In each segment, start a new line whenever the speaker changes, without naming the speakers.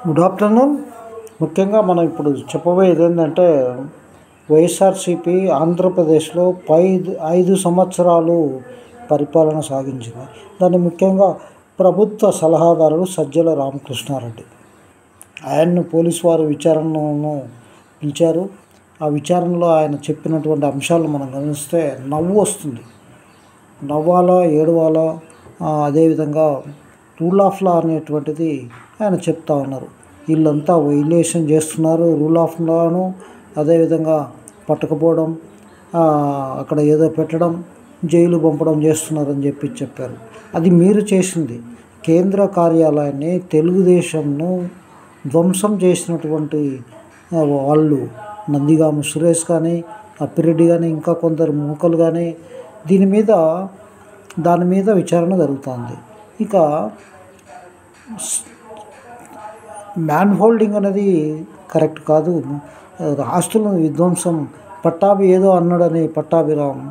Good afternoon. ముఖ్యంగా మనం ఇప్పుడు చెప్పబోయేది ఏంటంటే వైఎస్ఆర్సీపీ ఆంధ్రప్రదేశ్లో 5 సంవత్సరాలు పరిపాలన సాగించింది. దాన్ని ముఖ్యంగా ప్రభుత్వ సలహాదారుడు సజ్జల రామకృష్ణారెడ్డి. ఆయన్ను పోలీసు వారు విచారణను పిలిచారు. ఆ విచారణలో ఆయన చెప్పినటువంటి అంశాలు మనం గమనిస్తే నవ్వు వస్తుంది. నవ్వాలా ఏడవాలా, అదేవిధంగా రూల్ ఆఫ్ లా అనేటువంటిది ఆయన చెప్తా ఉన్నారు. వీళ్ళంతా వైలేషన్ చేస్తున్నారు రూల్ ఆఫ్ లాను, అదేవిధంగా పట్టుకుపోవడం, అక్కడ ఏదో పెట్టడం, జైలు పంపడం చేస్తున్నారని చెప్పారు. అది మీరు చేసింది. కేంద్ర కార్యాలయాన్ని తెలుగుదేశంను ధ్వంసం చేసినటువంటి వాళ్ళు నందిగామ సురేష్ కానీ, అప్పిరెడ్డి కానీ, ఇంకా కొందరు మూకలు కానీ దాని మీద విచారణ జరుగుతుంది. ఇక మ్యాన్ హోల్డింగ్ అనేది కరెక్ట్ కాదు. ఆస్తులను విధ్వంసం పట్టాభి ఏదో అన్నాడని పట్టాభిరామ్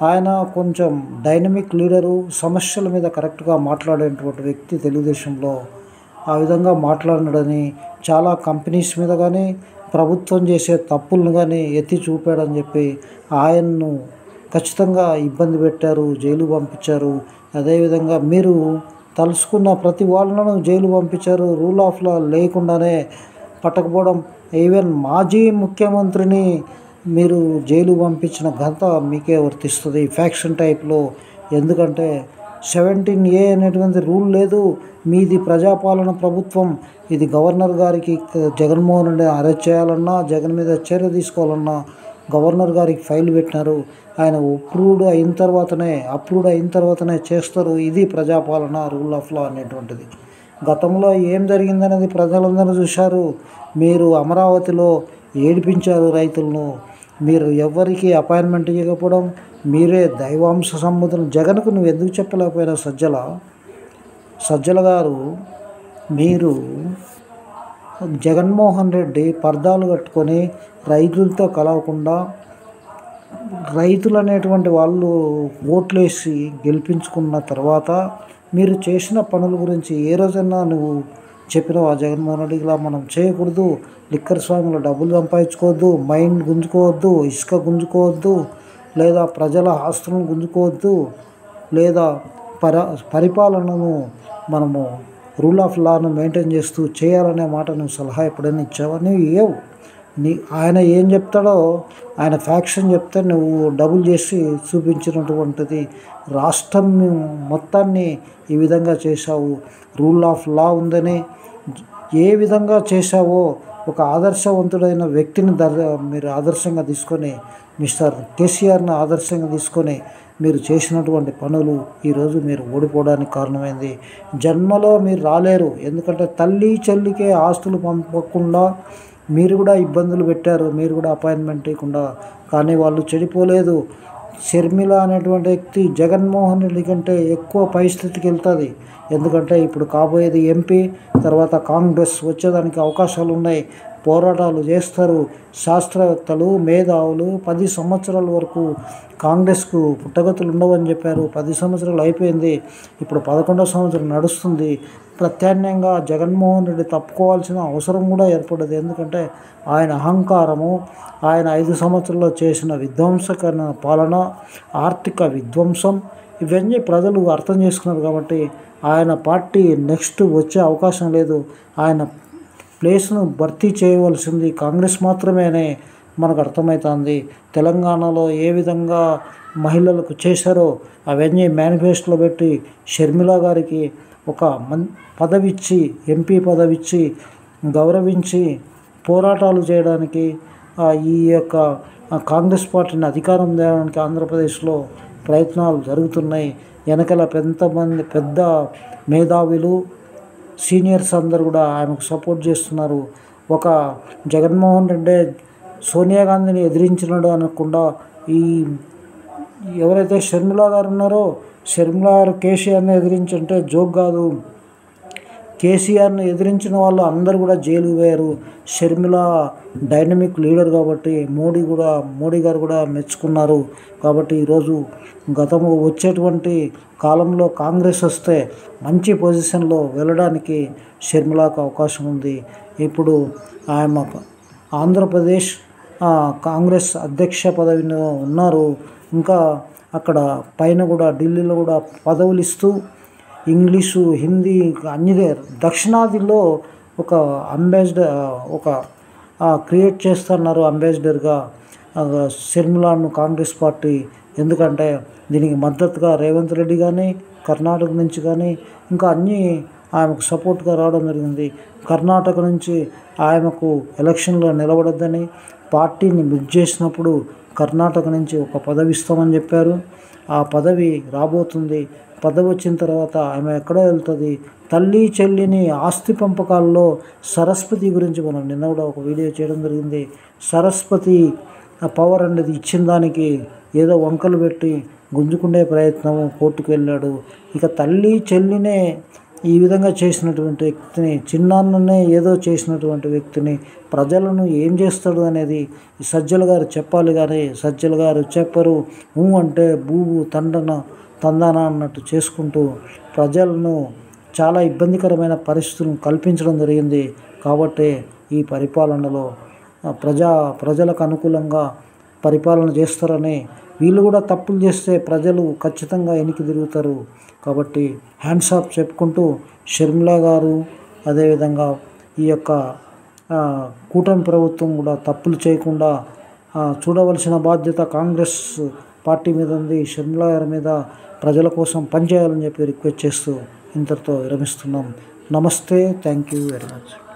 ఆయన కొంచెం డైనమిక్ లీడరు, సమస్యల మీద కరెక్ట్గా మాట్లాడేటువంటి వ్యక్తి తెలుగుదేశంలో. ఆ విధంగా మాట్లాడినాడని చాలా కంపెనీస్ మీద కానీ ప్రభుత్వం చేసే తప్పులను కానీ ఎత్తి చూపాడని చెప్పి ఆయన్ను ఖచ్చితంగా ఇబ్బంది పెట్టారు, జైలు పంపించారు. అదేవిధంగా మీరు తలుసుకున్న ప్రతి వాళ్ళను జైలు పంపించారు. రూల్ ఆఫ్ లా లేకుండానే పట్టకపోవడం, ఈవెన్ మాజీ ముఖ్యమంత్రిని మీరు జైలు పంపించిన ఘనత మీకే వర్తిస్తుంది ఫ్యాక్షన్ టైప్లో. ఎందుకంటే 17A అనేటువంటి రూల్ లేదు. మీది ప్రజాపాలన ప్రభుత్వం. ఇది గవర్నర్ గారికి జగన్మోహన్ రెడ్డి అరెస్ట్ చేయాలన్నా, జగన్ మీద చర్య తీసుకోవాలన్నా గవర్నర్ గారికి ఫైల్ పెట్టినారు. ఆయన అప్రూవ్డ్ అయిన తర్వాతనే చేస్తారు. ఇది ప్రజాపాలన, రూల్ ఆఫ్ లా అనేటువంటిది. గతంలో ఏం జరిగిందనేది ప్రజలందరూ చూశారు. మీరు అమరావతిలో ఏడిపించారు రైతులను. మీరు ఎవరికి అపాయింట్మెంట్ ఇవ్వకపోవడం, మీరే దైవాంశ సంబోధన. జగన్కు నువ్వు ఎందుకు చెప్పలేకపోయినా సజ్జల గారు, మీరు జగన్మోహన్ రెడ్డి పర్దాలు కట్టుకొని రైతులతో కలవకుండా, రైతులు అనేటువంటి వాళ్ళు ఓట్లేసి గెలిపించుకున్న తర్వాత మీరు చేసిన పనుల గురించి ఏ రోజైనా నువ్వు చెప్పినావు? ఆ జగన్మోహన్ రెడ్డి ఇలా మనం చేయకూడదు, లిక్కర్ స్వామిలో డబ్బులు సంపాదించుకోవద్దు, మైండ్ గుంజుకోవద్దు, ఇసుక గుంజుకోవద్దు, లేదా ప్రజల ఆస్తులను గుంజుకోవద్దు, లేదా పరిపాలనను మనము రూల్ ఆఫ్ లాను మెయింటైన్ చేస్తూ చేయాలనే మాట నువ్వు సలహా ఎప్పుడైనా ఇచ్చావా? నువ్వు ఇవ్వవు. ఆయన ఏం చెప్తాడో, ఆయన ఫ్యాక్షన్ చెప్తే నువ్వు డబుల్ చేసి చూపించినటువంటిది. రాష్ట్రం మొత్తాన్ని ఈ విధంగా చేశావు. రూల్ ఆఫ్ లా ఉందని ఏ విధంగా చేశావో ఒక ఆదర్శవంతుడైన వ్యక్తిని మీరు ఆదర్శంగా తీసుకొని, మిస్టర్ కేసీఆర్ని ఆదర్శంగా తీసుకొని మీరు చేసినటువంటి పనులు ఈరోజు మీరు ఓడిపోవడానికి కారణమైంది. జన్మలో మీరు రాలేరు. ఎందుకంటే తల్లి చెల్లికే ఆస్తులు పంపకుండా మీరు కూడా ఇబ్బందులు పెట్టారు. మీరు కూడా అపాయింట్మెంట్ ఇవ్వకుండా. కానీ వాళ్ళు చెడిపోలేదు. షర్మిల అనేటువంటి వ్యక్తి జగన్మోహన్ రెడ్డి కంటే ఎక్కువ పరిస్థితికి వెళ్తుంది. ఎందుకంటే ఇప్పుడు కాబోయేది ఎంపీ, తర్వాత కాంగ్రెస్ వచ్చేదానికి అవకాశాలు ఉన్నాయి. పోరాటాలు చేస్తారు. శాస్త్రవేత్తలు, మేధావులు 10 సంవత్సరాల వరకు కాంగ్రెస్కు పుట్టగతులు ఉండవని చెప్పారు. 10 సంవత్సరాలు అయిపోయింది. ఇప్పుడు 11వ సంవత్సరం నడుస్తుంది. ప్రత్యామ్నాయంగా జగన్మోహన్ రెడ్డి తప్పుకోవాల్సిన అవసరం కూడా ఏర్పడదు. ఎందుకంటే ఆయన అహంకారము, ఆయన 5 సంవత్సరాల్లో చేసిన విధ్వంసకరణ పాలన, ఆర్థిక విధ్వంసం, ఇవన్నీ ప్రజలు అర్థం చేసుకున్నారు. కాబట్టి ఆయన పార్టీ నెక్స్ట్ వచ్చే అవకాశం లేదు. ఆయన ప్లేస్ను భర్తీ చేయవలసింది కాంగ్రెస్ మాత్రమేనే మనకు అర్థమవుతుంది. తెలంగాణలో ఏ విధంగా మహిళలకు చేశారో అవన్నీ మేనిఫెస్టోలో పెట్టి షర్మిల గారికి ఒక పదవిచ్చి, ఎంపీ పదవిచ్చి గౌరవించి పోరాటాలు చేయడానికి, ఈ యొక్క కాంగ్రెస్ పార్టీని అధికారం తేవడానికి ఆంధ్రప్రదేశ్లో ప్రయత్నాలు జరుగుతున్నాయి. వెనకాల ఎంతమంది పెద్ద మేధావులు, సీనియర్స్ అందరూ కూడా ఆమెకు సపోర్ట్ చేస్తున్నారు. ఒక జగన్మోహన్ రెడ్డి సోనియా గాంధీని ఎదిరించినాడు అనకుండా ఈ ఎవరైతే షర్మిల గారు ఉన్నారో, షర్మిల గారు కేసీఆర్ని ఎదిరించంటే జోక్ కాదు. కేసీఆర్ను ఎదిరించిన వాళ్ళు అందరూ కూడా జైలుకు పోయారు. షర్మిల డైనమిక్ లీడర్ కాబట్టి మోడీ గారు కూడా మెచ్చుకున్నారు. కాబట్టి ఈరోజు వచ్చేటువంటి కాలంలో కాంగ్రెస్ వస్తే మంచి పొజిషన్లో వెళ్ళడానికి షర్మిలకు అవకాశం ఉంది. ఇప్పుడు ఆమె ఆంధ్రప్రదేశ్ కాంగ్రెస్ అధ్యక్ష పదవిలో ఉన్నారు. ఇంకా అక్కడ పైన కూడా ఢిల్లీలో కూడా పదవులు ఇస్తూ ఇంగ్లీషు, హిందీ అన్ని దక్షిణాదిలో ఒక క్రియేట్ చేస్తున్నారు అంబాసిడర్గా షర్మిలను కాంగ్రెస్ పార్టీ. ఎందుకంటే దీనికి మద్దతుగా రేవంత్ రెడ్డి కానీ కర్ణాటక నుంచి కానీ ఇంకా అన్నీ ఆమెకు సపోర్ట్గా రావడం జరిగింది. కర్ణాటక నుంచి ఆమెకు ఎలక్షన్లో నిలబడొద్దని పార్టీని మిక్స్ చేసినప్పుడు కర్ణాటక నుంచి ఒక పదవి ఇస్తామని చెప్పారు. ఆ పదవి రాబోతుంది. పదవి వచ్చిన తర్వాత ఆమె ఎక్కడ వెళ్తుంది? తల్లి చెల్లిని ఆస్తి పంపకాల్లో సరస్వతి గురించి మనం నిన్న కూడా ఒక వీడియో చేయడం జరిగింది. సరస్వతి పవర్ అనేది ఇచ్చిన దానికి ఏదో వంకలు పెట్టి గుంజుకునే ప్రయత్నం, కోర్టుకు వెళ్ళాడు. ఇక తల్లి చెల్లినే ఈ విధంగా చేసినటువంటి వ్యక్తిని, చిన్నాన్ననే ఏదో చేసినటువంటి వ్యక్తిని ప్రజలను ఏం చేస్తాడు అనేది సజ్జల గారు చెప్పాలి. కానీ సజ్జల గారు చెప్పరు. అంటే భూభు తందాన అన్నట్టు చేసుకుంటూ ప్రజలను చాలా ఇబ్బందికరమైన పరిస్థితులను కల్పించడం జరిగింది. కాబట్టి ఈ పరిపాలనలో ప్రజలకు అనుకూలంగా పరిపాలన చేస్తారని, వీళ్ళు కూడా తప్పులు చేస్తే ప్రజలు ఖచ్చితంగా వెనక్కి తిరుగుతారు. కాబట్టి హ్యాండ్స్ ఆఫ్ చెప్పుకుంటూ షర్మిల గారు, అదేవిధంగా ఈ యొక్క కూటమి ప్రభుత్వం కూడా తప్పులు చేయకుండా చూడవలసిన బాధ్యత కాంగ్రెస్ పార్టీ మీద ఉంది. షర్మిల గారి మీద ప్రజల కోసం పనిచేయాలని చెప్పి రిక్వెస్ట్ చేస్తూ ఇంతటితో విరమిస్తున్నాం. నమస్తే. Thank you very much.